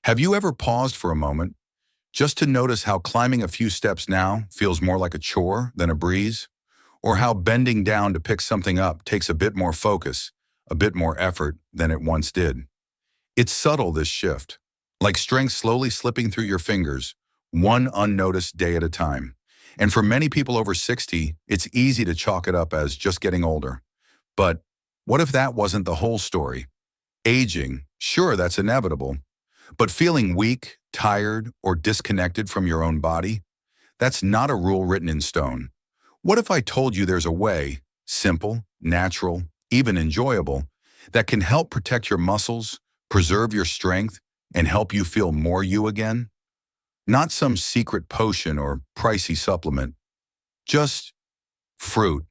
Have you ever paused for a moment just to notice how climbing a few steps now feels more like a chore than a breeze? Or how bending down to pick something up takes a bit more focus, a bit more effort than it once did? It's subtle, this shift, like strength slowly slipping through your fingers, one unnoticed day at a time. And for many people over 60, it's easy to chalk it up as just getting older. But what if that wasn't the whole story? Aging, sure, that's inevitable. But feeling weak, tired, or disconnected from your own body? That's not a rule written in stone. What if I told you there's a way, simple, natural, even enjoyable, that can help protect your muscles, preserve your strength, and help you feel more you again? Not some secret potion or pricey supplement. Just fruit.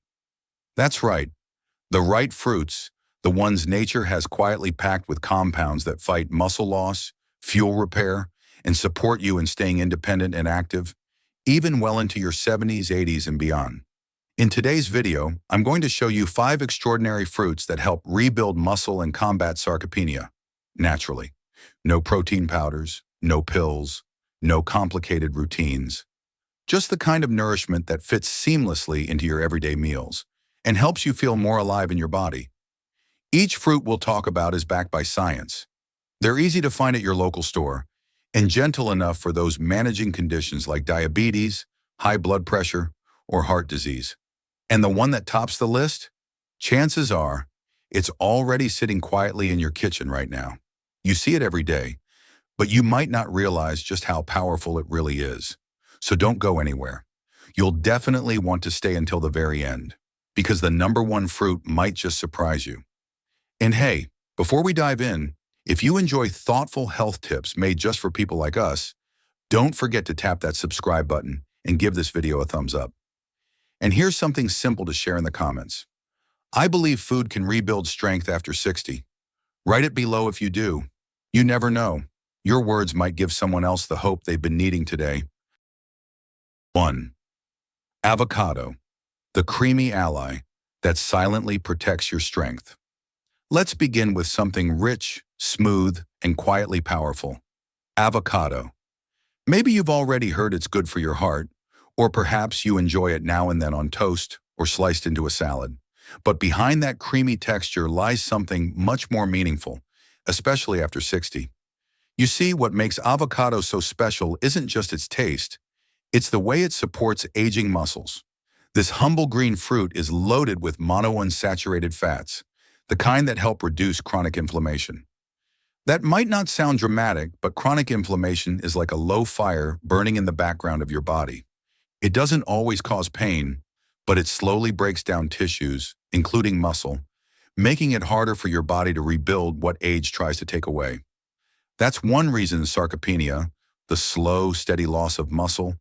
That's right. The right fruits, the ones nature has quietly packed with compounds that fight muscle loss, fuel repair, and support you in staying independent and active, even well into your 70s, 80s, and beyond. In today's video, I'm going to show you 5 extraordinary fruits that help rebuild muscle and combat sarcopenia, naturally. No protein powders, no pills, no complicated routines. Just the kind of nourishment that fits seamlessly into your everyday meals and helps you feel more alive in your body. Each fruit we'll talk about is backed by science. They're easy to find at your local store and gentle enough for those managing conditions like diabetes, high blood pressure, or heart disease. And the one that tops the list? Chances are, it's already sitting quietly in your kitchen right now. You see it every day, but you might not realize just how powerful it really is. So don't go anywhere. You'll definitely want to stay until the very end, because the #1 fruit might just surprise you. And hey, before we dive in, if you enjoy thoughtful health tips made just for people like us, don't forget to tap that subscribe button and give this video a thumbs up. And here's something simple to share in the comments. I believe food can rebuild strength after 60. Write it below if you do. You never know. Your words might give someone else the hope they've been needing today. 1. Avocado, the creamy ally that silently protects your strength. Let's begin with something rich, smooth, and quietly powerful. Avocado. Maybe you've already heard it's good for your heart, or perhaps you enjoy it now and then on toast or sliced into a salad. But behind that creamy texture lies something much more meaningful, especially after 60. You see, what makes avocado so special isn't just its taste, it's the way it supports aging muscles. This humble green fruit is loaded with monounsaturated fats, the kind that help reduce chronic inflammation. That might not sound dramatic, but chronic inflammation is like a low fire burning in the background of your body. It doesn't always cause pain, but it slowly breaks down tissues, including muscle, making it harder for your body to rebuild what age tries to take away. That's one reason sarcopenia, the slow, steady loss of muscle,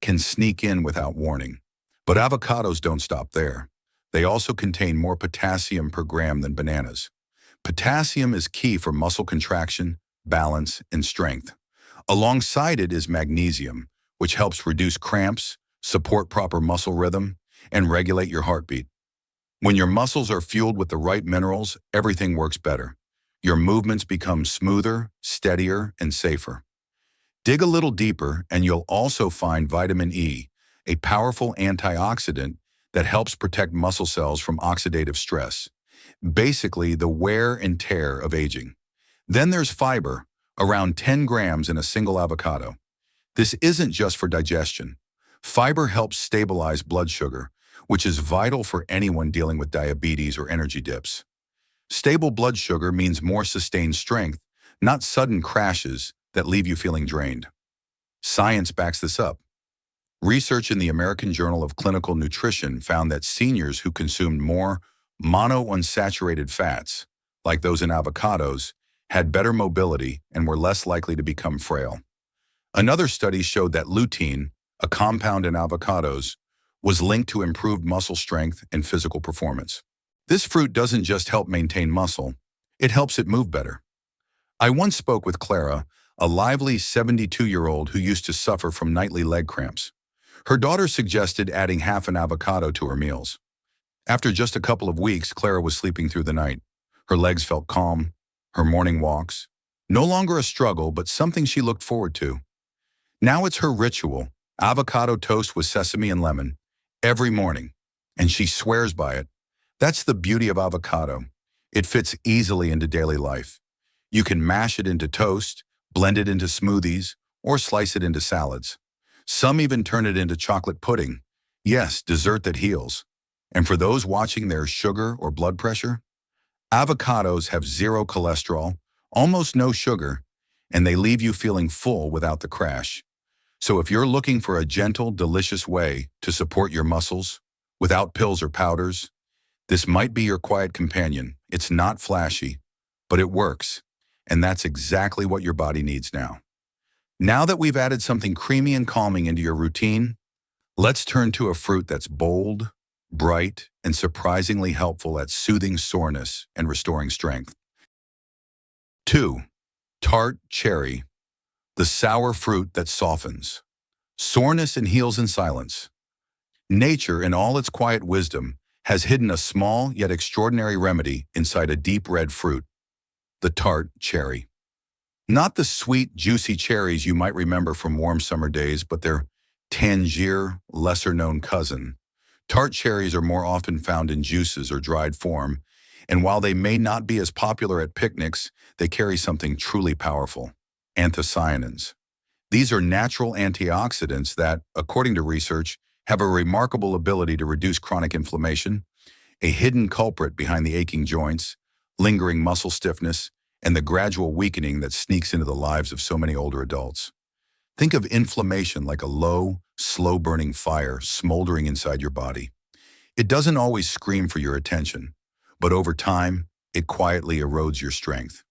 can sneak in without warning. But avocados don't stop there. They also contain more potassium per gram than bananas. Potassium is key for muscle contraction, balance, and strength. Alongside it is magnesium, which helps reduce cramps, support proper muscle rhythm, and regulate your heartbeat. When your muscles are fueled with the right minerals, everything works better. Your movements become smoother, steadier, and safer. Dig a little deeper, and you'll also find vitamin E, a powerful antioxidant that helps protect muscle cells from oxidative stress. Basically, the wear and tear of aging. Then there's fiber, around 10 grams in a single avocado. This isn't just for digestion. Fiber helps stabilize blood sugar, which is vital for anyone dealing with diabetes or energy dips. Stable blood sugar means more sustained strength, not sudden crashes that leave you feeling drained. Science backs this up. Research in the American Journal of Clinical Nutrition found that seniors who consumed more monounsaturated fats, like those in avocados, had better mobility and were less likely to become frail. Another study showed that lutein, a compound in avocados, was linked to improved muscle strength and physical performance. This fruit doesn't just help maintain muscle, it helps it move better. I once spoke with Clara, a lively 72-year-old who used to suffer from nightly leg cramps. Her daughter suggested adding half an avocado to her meals. After just a couple of weeks, Clara was sleeping through the night. Her legs felt calm, her morning walks, No longer a struggle, but something she looked forward to. Now it's her ritual, avocado toast with sesame and lemon, every morning, and she swears by it. That's the beauty of avocado. It fits easily into daily life. You can mash it into toast, blend it into smoothies, or slice it into salads. Some even turn it into chocolate pudding. Yes, dessert that heals. And for those watching their sugar or blood pressure, avocados have zero cholesterol, almost no sugar, and they leave you feeling full without the crash. So if you're looking for a gentle, delicious way to support your muscles, without pills or powders, this might be your quiet companion. It's not flashy, but it works. And that's exactly what your body needs now. Now that we've added something creamy and calming into your routine, let's turn to a fruit that's bold, bright, and surprisingly helpful at soothing soreness and restoring strength. 2. Tart Cherry, the sour fruit that softens. Soreness and heals in silence. Nature, in all its quiet wisdom, has hidden a small yet extraordinary remedy inside a deep red fruit, the tart cherry. Not the sweet, juicy cherries you might remember from warm summer days, but their tangier, lesser-known cousin. Tart cherries are more often found in juices or dried form, and while they may not be as popular at picnics, they carry something truly powerful: anthocyanins. These are natural antioxidants that, according to research, have a remarkable ability to reduce chronic inflammation, a hidden culprit behind the aching joints, lingering muscle stiffness, and the gradual weakening that sneaks into the lives of so many older adults. Think of inflammation like a low, slow-burning fire smoldering inside your body. It doesn't always scream for your attention, but over time, it quietly erodes your strength.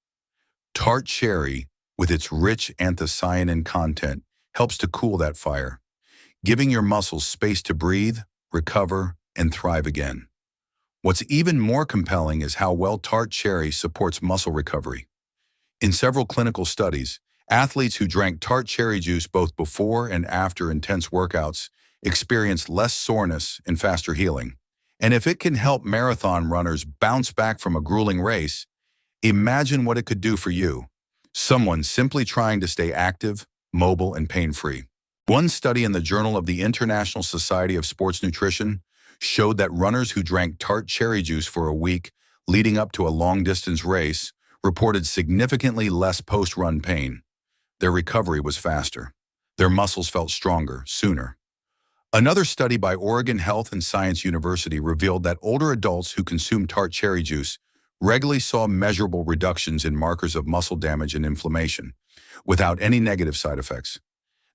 Tart cherry, with its rich anthocyanin content, helps to cool that fire, giving your muscles space to breathe, recover, and thrive again. What's even more compelling is how well tart cherry supports muscle recovery. In several clinical studies, athletes who drank tart cherry juice both before and after intense workouts experienced less soreness and faster healing. And if it can help marathon runners bounce back from a grueling race, imagine what it could do for you, someone simply trying to stay active, mobile, and pain-free. One study in the Journal of the International Society of Sports Nutrition showed that runners who drank tart cherry juice for a week leading up to a long-distance race reported significantly less post-run pain. Their recovery was faster. Their muscles felt stronger, sooner. Another study by Oregon Health and Science University revealed that older adults who consumed tart cherry juice regularly saw measurable reductions in markers of muscle damage and inflammation, without any negative side effects.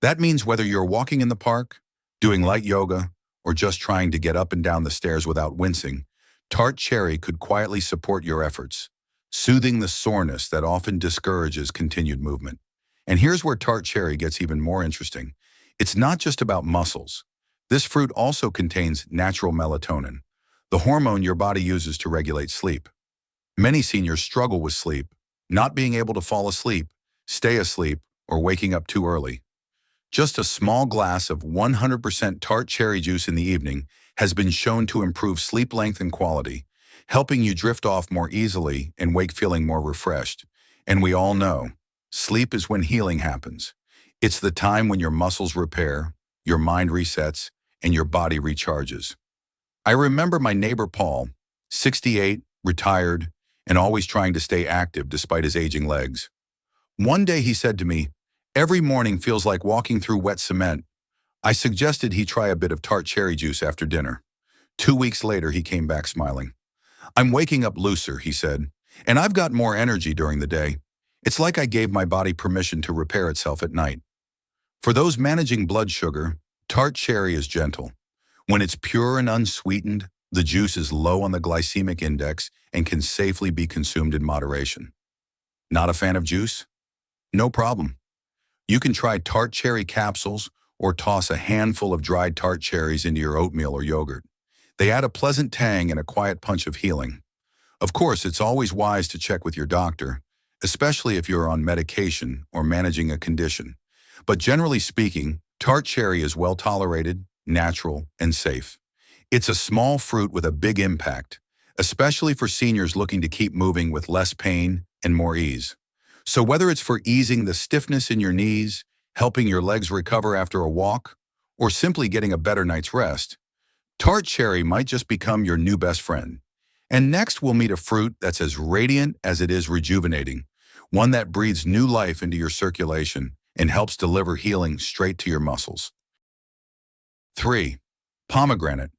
That means whether you're walking in the park, doing light yoga, or just trying to get up and down the stairs without wincing, tart cherry could quietly support your efforts, soothing the soreness that often discourages continued movement. And here's where tart cherry gets even more interesting. It's not just about muscles. This fruit also contains natural melatonin, the hormone your body uses to regulate sleep. Many seniors struggle with sleep, not being able to fall asleep, stay asleep, or waking up too early. Just a small glass of 100% tart cherry juice in the evening has been shown to improve sleep length and quality, helping you drift off more easily and wake feeling more refreshed. And we all know, sleep is when healing happens. It's the time when your muscles repair, your mind resets, and your body recharges. I remember my neighbor Paul, 68, retired, and always trying to stay active despite his aging legs. One day he said to me, "Every morning feels like walking through wet cement." I suggested he try a bit of tart cherry juice after dinner. 2 weeks later, he came back smiling. "I'm waking up looser," he said, "and I've got more energy during the day. It's like I gave my body permission to repair itself at night." For those managing blood sugar, tart cherry is gentle. When it's pure and unsweetened, the juice is low on the glycemic index and can safely be consumed in moderation. Not a fan of juice? No problem. You can try tart cherry capsules or toss a handful of dried tart cherries into your oatmeal or yogurt. They add a pleasant tang and a quiet punch of healing. Of course, it's always wise to check with your doctor, especially if you're on medication or managing a condition. But generally speaking, tart cherry is well tolerated, natural, and safe. It's a small fruit with a big impact, especially for seniors looking to keep moving with less pain and more ease. So whether it's for easing the stiffness in your knees, helping your legs recover after a walk, or simply getting a better night's rest, Tart Cherry might just become your new best friend. And next we'll meet a fruit that's as radiant as it is rejuvenating, one that breathes new life into your circulation and helps deliver healing straight to your muscles. 3. Pomegranate,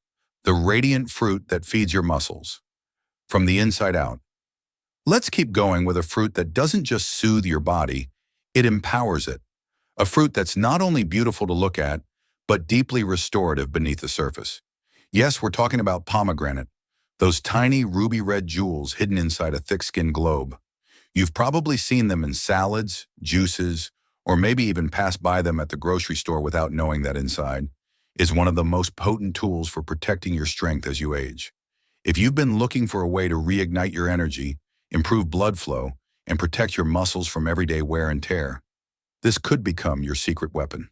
the radiant fruit that feeds your muscles. From the inside out. Let's keep going with a fruit that doesn't just soothe your body, it empowers it. A fruit that's not only beautiful to look at, but deeply restorative beneath the surface. Yes, we're talking about pomegranate, those tiny ruby red jewels hidden inside a thick-skinned globe. You've probably seen them in salads, juices, or maybe even passed by them at the grocery store without knowing that inside is one of the most potent tools for protecting your strength as you age. If you've been looking for a way to reignite your energy, improve blood flow, and protect your muscles from everyday wear and tear, this could become your secret weapon.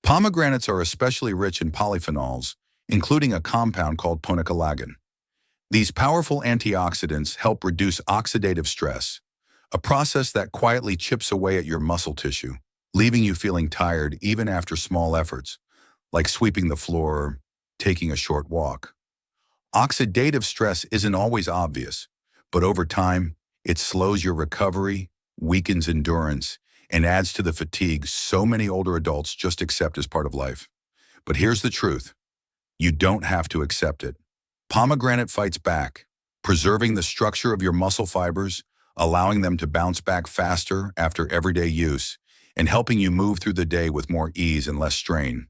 Pomegranates are especially rich in polyphenols, including a compound called pomegranate. These powerful antioxidants help reduce oxidative stress, a process that quietly chips away at your muscle tissue, leaving you feeling tired even after small efforts, like sweeping the floor or taking a short walk. Oxidative stress isn't always obvious, but over time, it slows your recovery, weakens endurance, and adds to the fatigue so many older adults just accept as part of life. But here's the truth. You don't have to accept it. Pomegranate fights back, preserving the structure of your muscle fibers, allowing them to bounce back faster after everyday use, and helping you move through the day with more ease and less strain.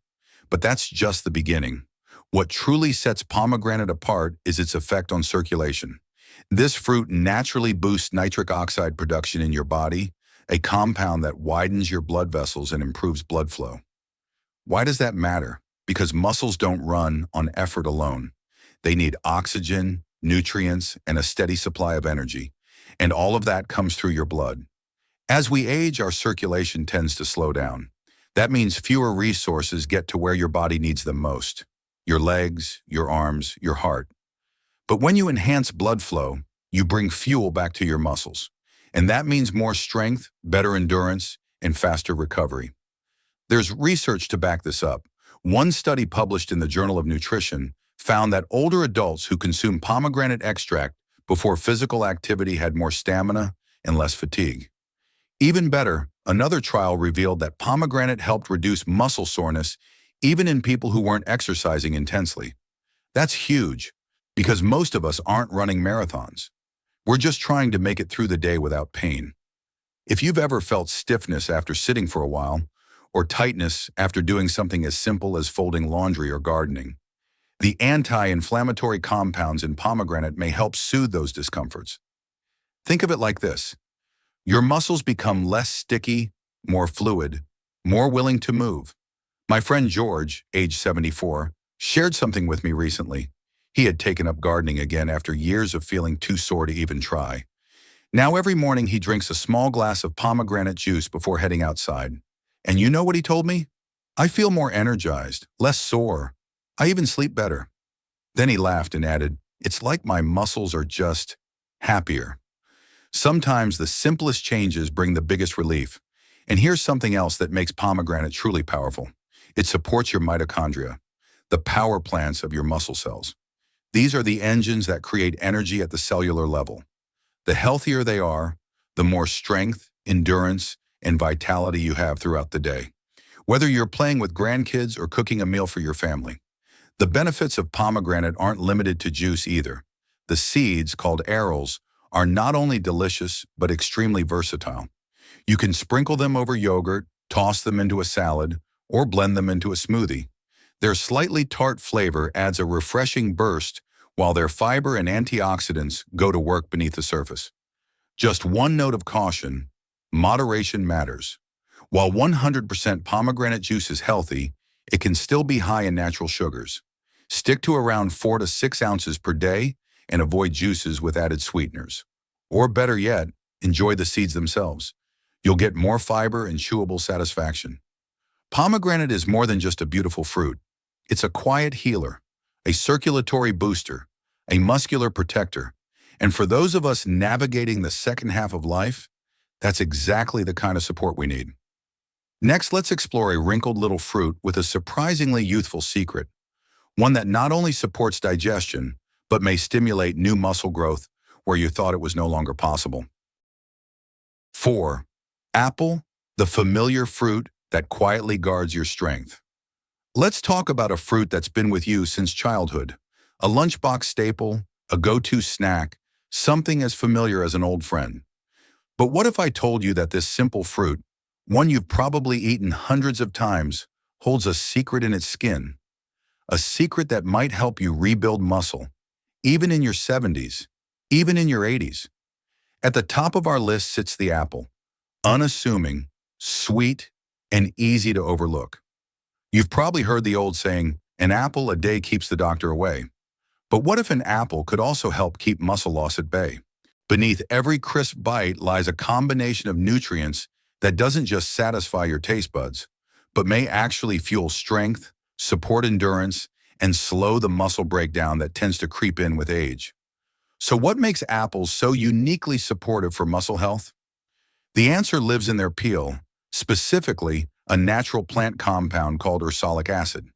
But that's just the beginning. What truly sets pomegranate apart is its effect on circulation. This fruit naturally boosts nitric oxide production in your body, a compound that widens your blood vessels and improves blood flow. Why does that matter? Because muscles don't run on effort alone. They need oxygen, nutrients, and a steady supply of energy. And all of that comes through your blood. As we age, our circulation tends to slow down. That means fewer resources get to where your body needs them most. Your legs, your arms, your heart. But when you enhance blood flow, you bring fuel back to your muscles. And that means more strength, better endurance, and faster recovery. There's research to back this up. One study published in the Journal of Nutrition found that older adults who consumed pomegranate extract before physical activity had more stamina and less fatigue. Even better, another trial revealed that pomegranate helped reduce muscle soreness even in people who weren't exercising intensely. That's huge, because most of us aren't running marathons. We're just trying to make it through the day without pain. If you've ever felt stiffness after sitting for a while, or tightness after doing something as simple as folding laundry or gardening, the anti-inflammatory compounds in pomegranate may help soothe those discomforts. Think of it like this. Your muscles become less sticky, more fluid, more willing to move. My friend George, age 74, shared something with me recently. He had taken up gardening again after years of feeling too sore to even try. Now every morning he drinks a small glass of pomegranate juice before heading outside. And you know what he told me? I feel more energized, less sore. I even sleep better. Then he laughed and added, it's like my muscles are just happier. Sometimes the simplest changes bring the biggest relief. And here's something else that makes pomegranate truly powerful. It supports your mitochondria, the power plants of your muscle cells. These are the engines that create energy at the cellular level. The healthier they are, the more strength, endurance, and vitality you have throughout the day. Whether you're playing with grandkids or cooking a meal for your family. The benefits of pomegranate aren't limited to juice either. The seeds, called arils, are not only delicious, but extremely versatile. You can sprinkle them over yogurt, toss them into a salad, or blend them into a smoothie. Their slightly tart flavor adds a refreshing burst, while their fiber and antioxidants go to work beneath the surface. Just one note of caution, moderation matters. While 100% pomegranate juice is healthy, it can still be high in natural sugars. Stick to around 4 to 6 ounces per day and avoid juices with added sweeteners. Or better yet, enjoy the seeds themselves. You'll get more fiber and chewable satisfaction. Pomegranate is more than just a beautiful fruit. It's a quiet healer, a circulatory booster, a muscular protector. And for those of us navigating the second half of life, That's exactly the kind of support we need. Next, let's explore a wrinkled little fruit with a surprisingly youthful secret, one that not only supports digestion, but may stimulate new muscle growth where you thought it was no longer possible. 4. Apple, the familiar fruit that quietly guards your strength. Let's talk about a fruit that's been with you since childhood, a lunchbox staple, a go-to snack, something as familiar as an old friend. But what if I told you that this simple fruit, one you've probably eaten hundreds of times, holds a secret in its skin? A secret that might help you rebuild muscle, even in your 70s, even in your 80s. At the top of our list sits the apple, unassuming, sweet, and easy to overlook. You've probably heard the old saying, an apple a day keeps the doctor away. But what if an apple could also help keep muscle loss at bay? Beneath every crisp bite lies a combination of nutrients that doesn't just satisfy your taste buds, but may actually fuel strength, support endurance, and slow the muscle breakdown that tends to creep in with age. So what makes apples so uniquely supportive for muscle health? The answer lives in their peel, specifically a natural plant compound called ursolic acid.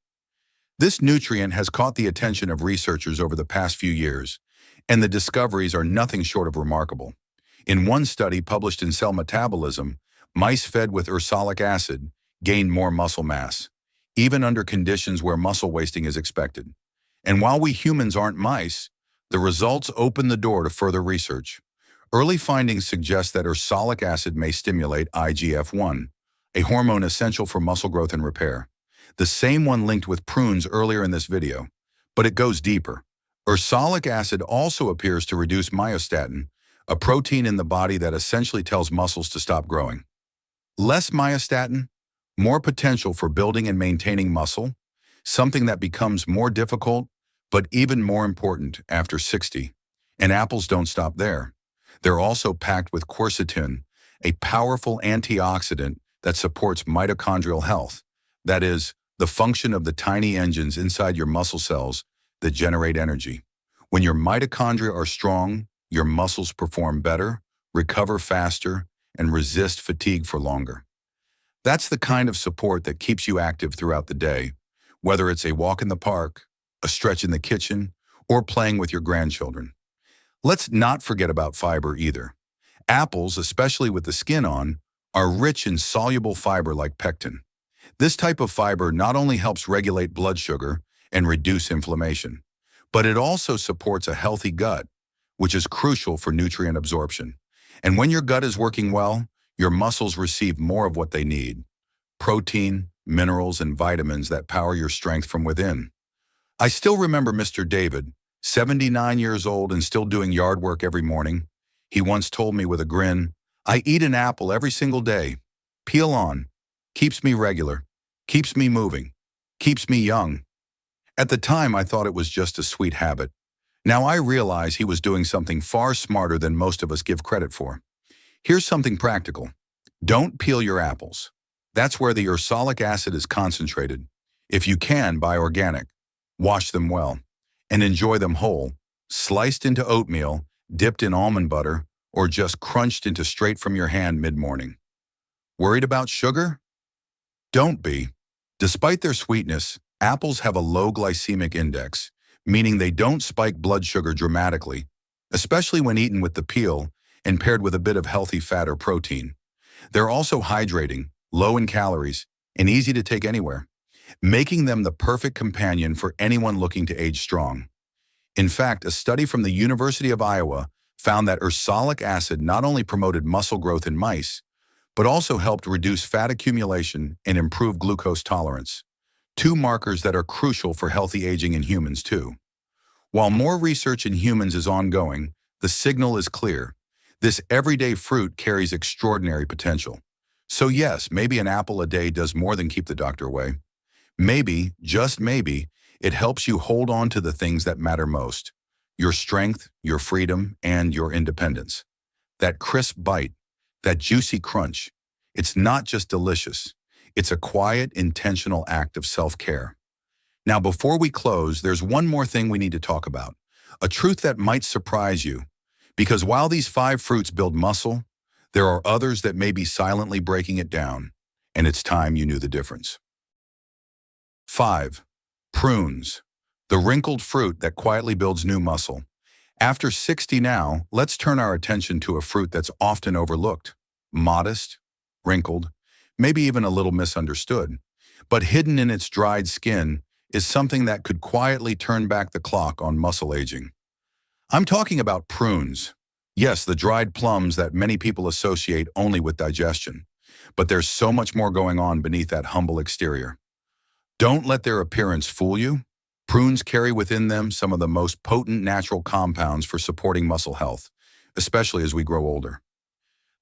This nutrient has caught the attention of researchers over the past few years, and the discoveries are nothing short of remarkable. In one study published in Cell Metabolism, mice fed with ursolic acid gained more muscle mass, even under conditions where muscle wasting is expected. And while we humans aren't mice, the results open the door to further research. Early findings suggest that ursolic acid may stimulate IGF-1, a hormone essential for muscle growth and repair. The same one linked with prunes earlier in this video, but it goes deeper. Ursolic acid also appears to reduce myostatin, a protein in the body that essentially tells muscles to stop growing. Less myostatin, more potential for building and maintaining muscle, something that becomes more difficult, but even more important after 60. And apples don't stop there. They're also packed with quercetin, a powerful antioxidant that supports mitochondrial health, that is, the function of the tiny engines inside your muscle cells that generate energy. When your mitochondria are strong, your muscles perform better, recover faster, and resist fatigue for longer. That's the kind of support that keeps you active throughout the day, whether it's a walk in the park, a stretch in the kitchen, or playing with your grandchildren. Let's not forget about fiber either. Apples, especially with the skin on, are rich in soluble fiber like pectin. This type of fiber not only helps regulate blood sugar and reduce inflammation, but it also supports a healthy gut, which is crucial for nutrient absorption. And when your gut is working well, your muscles receive more of what they need: protein, minerals, and vitamins that power your strength from within. I still remember Mr. David, 79 years old and still doing yard work every morning. He once told me with a grin, "I eat an apple every single day. Peel on. Keeps me regular. Keeps me moving. Keeps me young." At the time, I thought it was just a sweet habit. Now I realize he was doing something far smarter than most of us give credit for. Here's something practical. Don't peel your apples. That's where the ursolic acid is concentrated. If you can, buy organic. Wash them well. And enjoy them whole, sliced into oatmeal, dipped in almond butter, or just crunched into straight from your hand mid-morning. Worried about sugar? Don't be. Despite their sweetness, apples have a low glycemic index, meaning they don't spike blood sugar dramatically, especially when eaten with the peel and paired with a bit of healthy fat or protein. They're also hydrating, low in calories, and easy to take anywhere, making them the perfect companion for anyone looking to age strong. In fact, a study from the University of Iowa found that ursolic acid not only promoted muscle growth in mice, but also helped reduce fat accumulation and improve glucose tolerance, two markers that are crucial for healthy aging in humans too. While more research in humans is ongoing, the signal is clear. This everyday fruit carries extraordinary potential. So yes, maybe an apple a day does more than keep the doctor away. Maybe, just maybe, it helps you hold on to the things that matter most: your strength, your freedom, and your independence. That crisp bite, that juicy crunch, it's not just delicious. It's a quiet, intentional act of self-care. Now, before we close, there's one more thing we need to talk about, a truth that might surprise you. Because while these 5 fruits build muscle, There are others that may be silently breaking it down, and it's time you knew the difference. 5. Prunes, the wrinkled fruit that quietly builds new muscle. After 60 now, let's turn our attention to a fruit that's often overlooked, modest, wrinkled, maybe even a little misunderstood. But hidden in its dried skin is something that could quietly turn back the clock on muscle aging. I'm talking about prunes. Yes, the dried plums that many people associate only with digestion. But there's so much more going on beneath that humble exterior. Don't let their appearance fool you. Prunes carry within them some of the most potent natural compounds for supporting muscle health, especially as we grow older.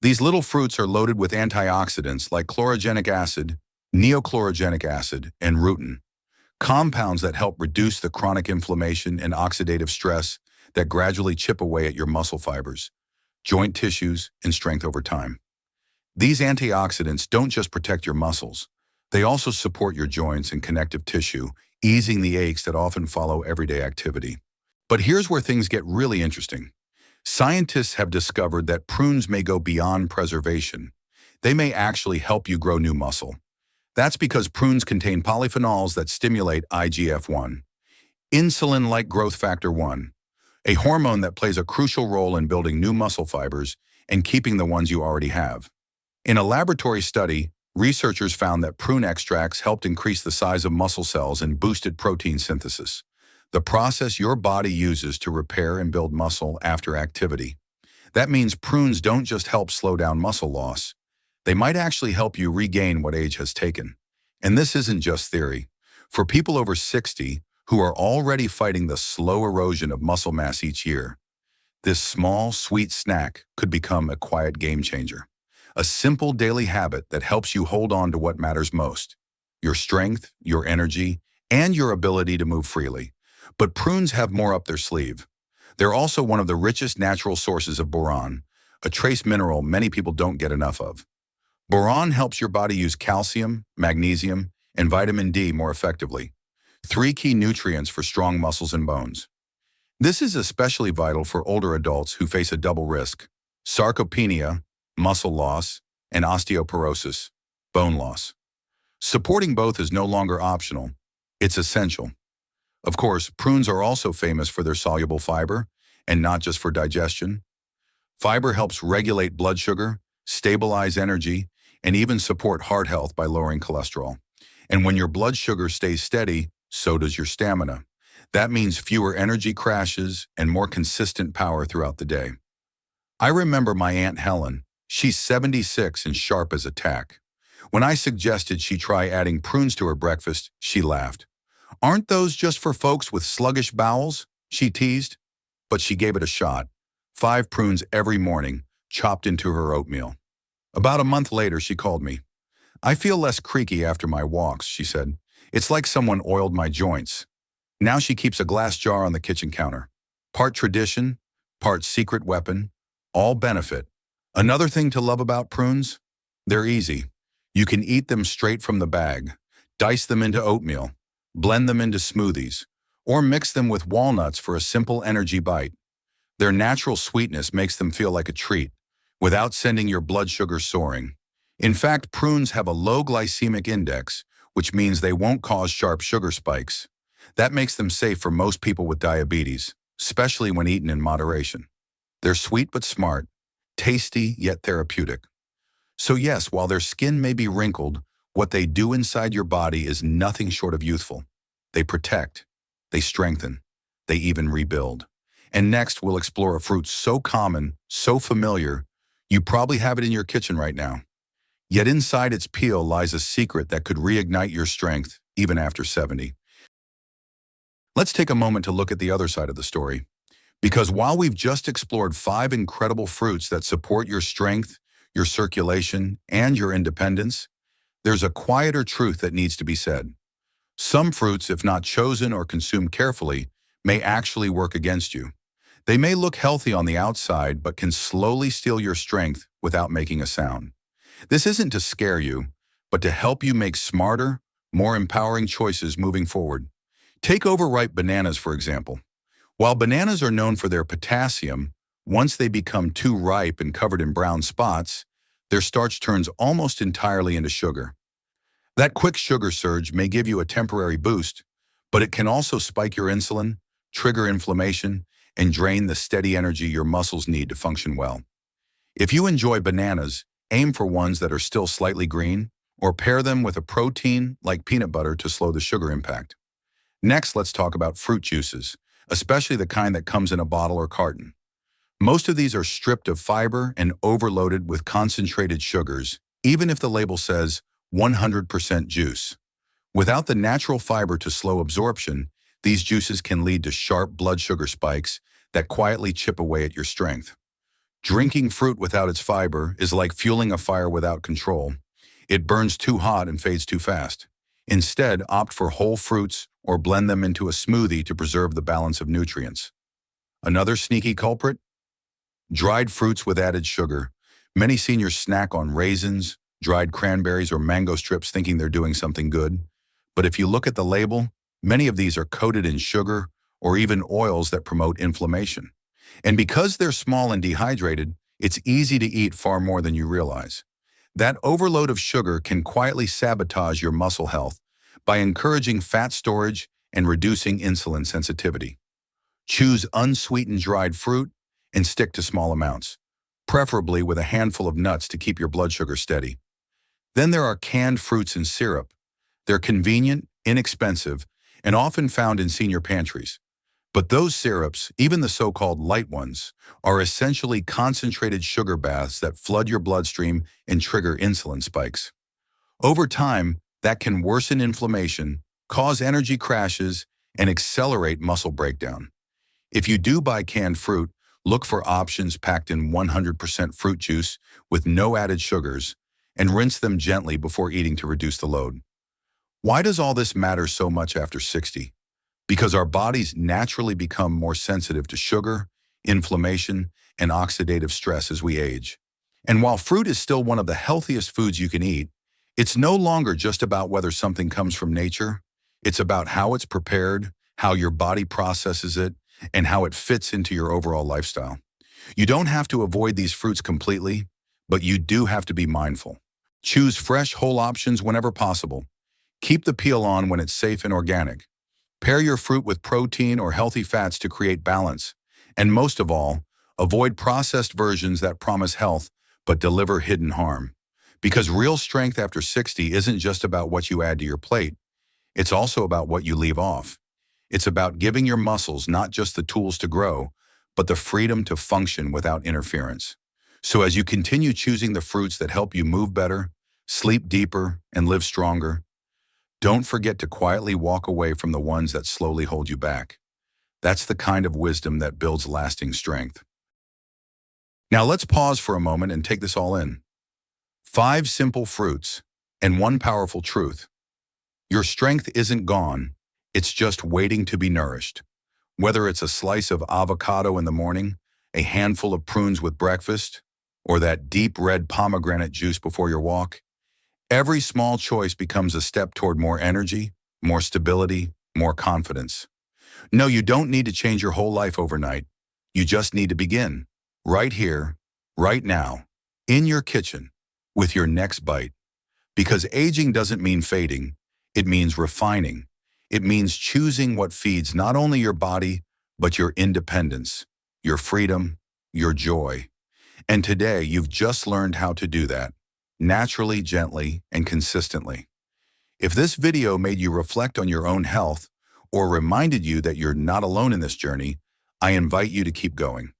These little fruits are loaded with antioxidants like chlorogenic acid, neochlorogenic acid, and rutin, compounds that help reduce the chronic inflammation and oxidative stress that gradually chip away at your muscle fibers, joint tissues, and strength over time. These antioxidants don't just protect your muscles, they also support your joints and connective tissue, easing the aches that often follow everyday activity. But here's where things get really interesting. Scientists have discovered that prunes may go beyond preservation. They may actually help you grow new muscle. That's because prunes contain polyphenols that stimulate IGF-1, insulin-like growth factor 1, a hormone that plays a crucial role in building new muscle fibers and keeping the ones you already have. In a laboratory study, researchers found that prune extracts helped increase the size of muscle cells and boosted protein synthesis, the process your body uses to repair and build muscle after activity. That means prunes don't just help slow down muscle loss. They might actually help you regain what age has taken. And this isn't just theory. For people over 60 who are already fighting the slow erosion of muscle mass each year, this small, sweet snack could become a quiet game changer. A simple daily habit that helps you hold on to what matters most, your strength, your energy, and your ability to move freely. But prunes have more up their sleeve. They're also one of the richest natural sources of boron, a trace mineral many people don't get enough of. Boron helps your body use calcium, magnesium, and vitamin D more effectively, 3 key nutrients for strong muscles and bones. This is especially vital for older adults who face a double risk: sarcopenia, muscle loss, and osteoporosis, bone loss. Supporting both is no longer optional, it's essential. Of course, prunes are also famous for their soluble fiber, and not just for digestion. Fiber helps regulate blood sugar, stabilize energy, and even support heart health by lowering cholesterol. And when your blood sugar stays steady, so does your stamina. That means fewer energy crashes and more consistent power throughout the day. I remember my Aunt Helen. She's 76 and sharp as a tack. When I suggested she try adding prunes to her breakfast, she laughed. "Aren't those just for folks with sluggish bowels?" she teased. But she gave it a shot. 5 prunes every morning, chopped into her oatmeal. About a month later, she called me. "I feel less creaky after my walks," she said. "It's like someone oiled my joints." Now she keeps a glass jar on the kitchen counter. Part tradition, part secret weapon, all benefit. Another thing to love about prunes? They're easy. You can eat them straight from the bag, dice them into oatmeal, blend them into smoothies, or mix them with walnuts for a simple energy bite. Their natural sweetness makes them feel like a treat, without sending your blood sugar soaring. In fact, prunes have a low glycemic index, which means they won't cause sharp sugar spikes. That makes them safe for most people with diabetes, especially when eaten in moderation. They're sweet but smart, tasty yet therapeutic. So yes, while their skin may be wrinkled, what they do inside your body is nothing short of youthful. They protect, they strengthen, they even rebuild. And next, we'll explore a fruit so common, so familiar, you probably have it in your kitchen right now. Yet inside its peel lies a secret that could reignite your strength, even after 70. Let's take a moment to look at the other side of the story. Because while we've just explored 5 incredible fruits that support your strength, your circulation, and your independence, there's a quieter truth that needs to be said. Some fruits, if not chosen or consumed carefully, may actually work against you. They may look healthy on the outside, but can slowly steal your strength without making a sound. This isn't to scare you, but to help you make smarter, more empowering choices moving forward. Take overripe bananas, for example. While bananas are known for their potassium, Once they become too ripe and covered in brown spots, their starch turns almost entirely into sugar. That quick sugar surge may give you a temporary boost, but it can also spike your insulin, trigger inflammation, and drain the steady energy your muscles need to function well. If you enjoy bananas, aim for ones that are still slightly green, or pair them with a protein like peanut butter to slow the sugar impact. Next, let's talk about fruit juices, especially the kind that comes in a bottle or carton. Most of these are stripped of fiber and overloaded with concentrated sugars, even if the label says 100% juice. Without the natural fiber to slow absorption, these juices can lead to sharp blood sugar spikes that quietly chip away at your strength. Drinking fruit without its fiber is like fueling a fire without control. It burns too hot and fades too fast. Instead, opt for whole fruits or blend them into a smoothie to preserve the balance of nutrients. Another sneaky culprit? Dried fruits with added sugar. Many seniors snack on raisins, dried cranberries, or mango strips thinking they're doing something good. But if you look at the label, many of these are coated in sugar or even oils that promote inflammation. And because they're small and dehydrated, it's easy to eat far more than you realize. That overload of sugar can quietly sabotage your muscle health by encouraging fat storage and reducing insulin sensitivity. Choose unsweetened dried fruit and stick to small amounts, preferably with a handful of nuts to keep your blood sugar steady. Then there are canned fruits and syrup. They're convenient, inexpensive, and often found in senior pantries. But those syrups, even the so-called light ones, are essentially concentrated sugar baths that flood your bloodstream and trigger insulin spikes. Over time, that can worsen inflammation, cause energy crashes, and accelerate muscle breakdown. If you do buy canned fruit, look for options packed in 100% fruit juice with no added sugars, and rinse them gently before eating to reduce the load. Why does all this matter so much after 60? Because our bodies naturally become more sensitive to sugar, inflammation, and oxidative stress as we age. And while fruit is still one of the healthiest foods you can eat, it's no longer just about whether something comes from nature. It's about how it's prepared, how your body processes it, and how it fits into your overall lifestyle. You don't have to avoid these fruits completely, but you do have to be mindful. Choose fresh, whole options whenever possible. Keep the peel on when it's safe and organic. Pair your fruit with protein or healthy fats to create balance. And most of all, avoid processed versions that promise health but deliver hidden harm. Because real strength after 60 isn't just about what you add to your plate. It's also about what you leave off. It's about giving your muscles not just the tools to grow, but the freedom to function without interference. So as you continue choosing the fruits that help you move better, sleep deeper, and live stronger, don't forget to quietly walk away from the ones that slowly hold you back. That's the kind of wisdom that builds lasting strength. Now let's pause for a moment and take this all in. 5 simple fruits and 1 powerful truth. Your strength isn't gone, it's just waiting to be nourished. Whether it's a slice of avocado in the morning, a handful of prunes with breakfast, or that deep red pomegranate juice before your walk, every small choice becomes a step toward more energy, more stability, more confidence. No, you don't need to change your whole life overnight. You just need to begin, right here, right now, in your kitchen, with your next bite. Because aging doesn't mean fading, it means refining. It means choosing what feeds not only your body, but your independence, your freedom, your joy. And today, you've just learned how to do that, naturally, gently, and consistently. If this video made you reflect on your own health or reminded you that you're not alone in this journey, I invite you to keep going.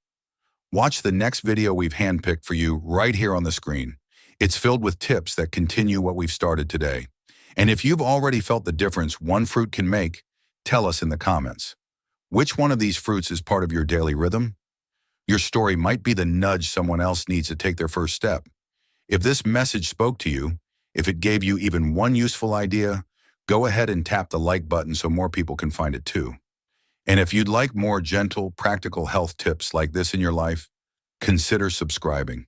Watch the next video we've handpicked for you right here on the screen. It's filled with tips that continue what we've started today. And if you've already felt the difference one fruit can make, tell us in the comments. Which one of these fruits is part of your daily rhythm? Your story might be the nudge someone else needs to take their first step. If this message spoke to you, if it gave you even one useful idea, go ahead and tap the like button so more people can find it too. And if you'd like more gentle, practical health tips like this in your life, consider subscribing.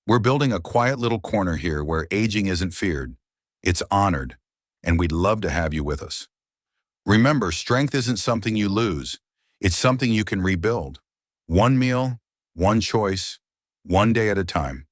We're building a quiet little corner here where aging isn't feared, it's honored, and we'd love to have you with us. Remember, strength isn't something you lose, it's something you can rebuild. One meal, one choice, one day at a time.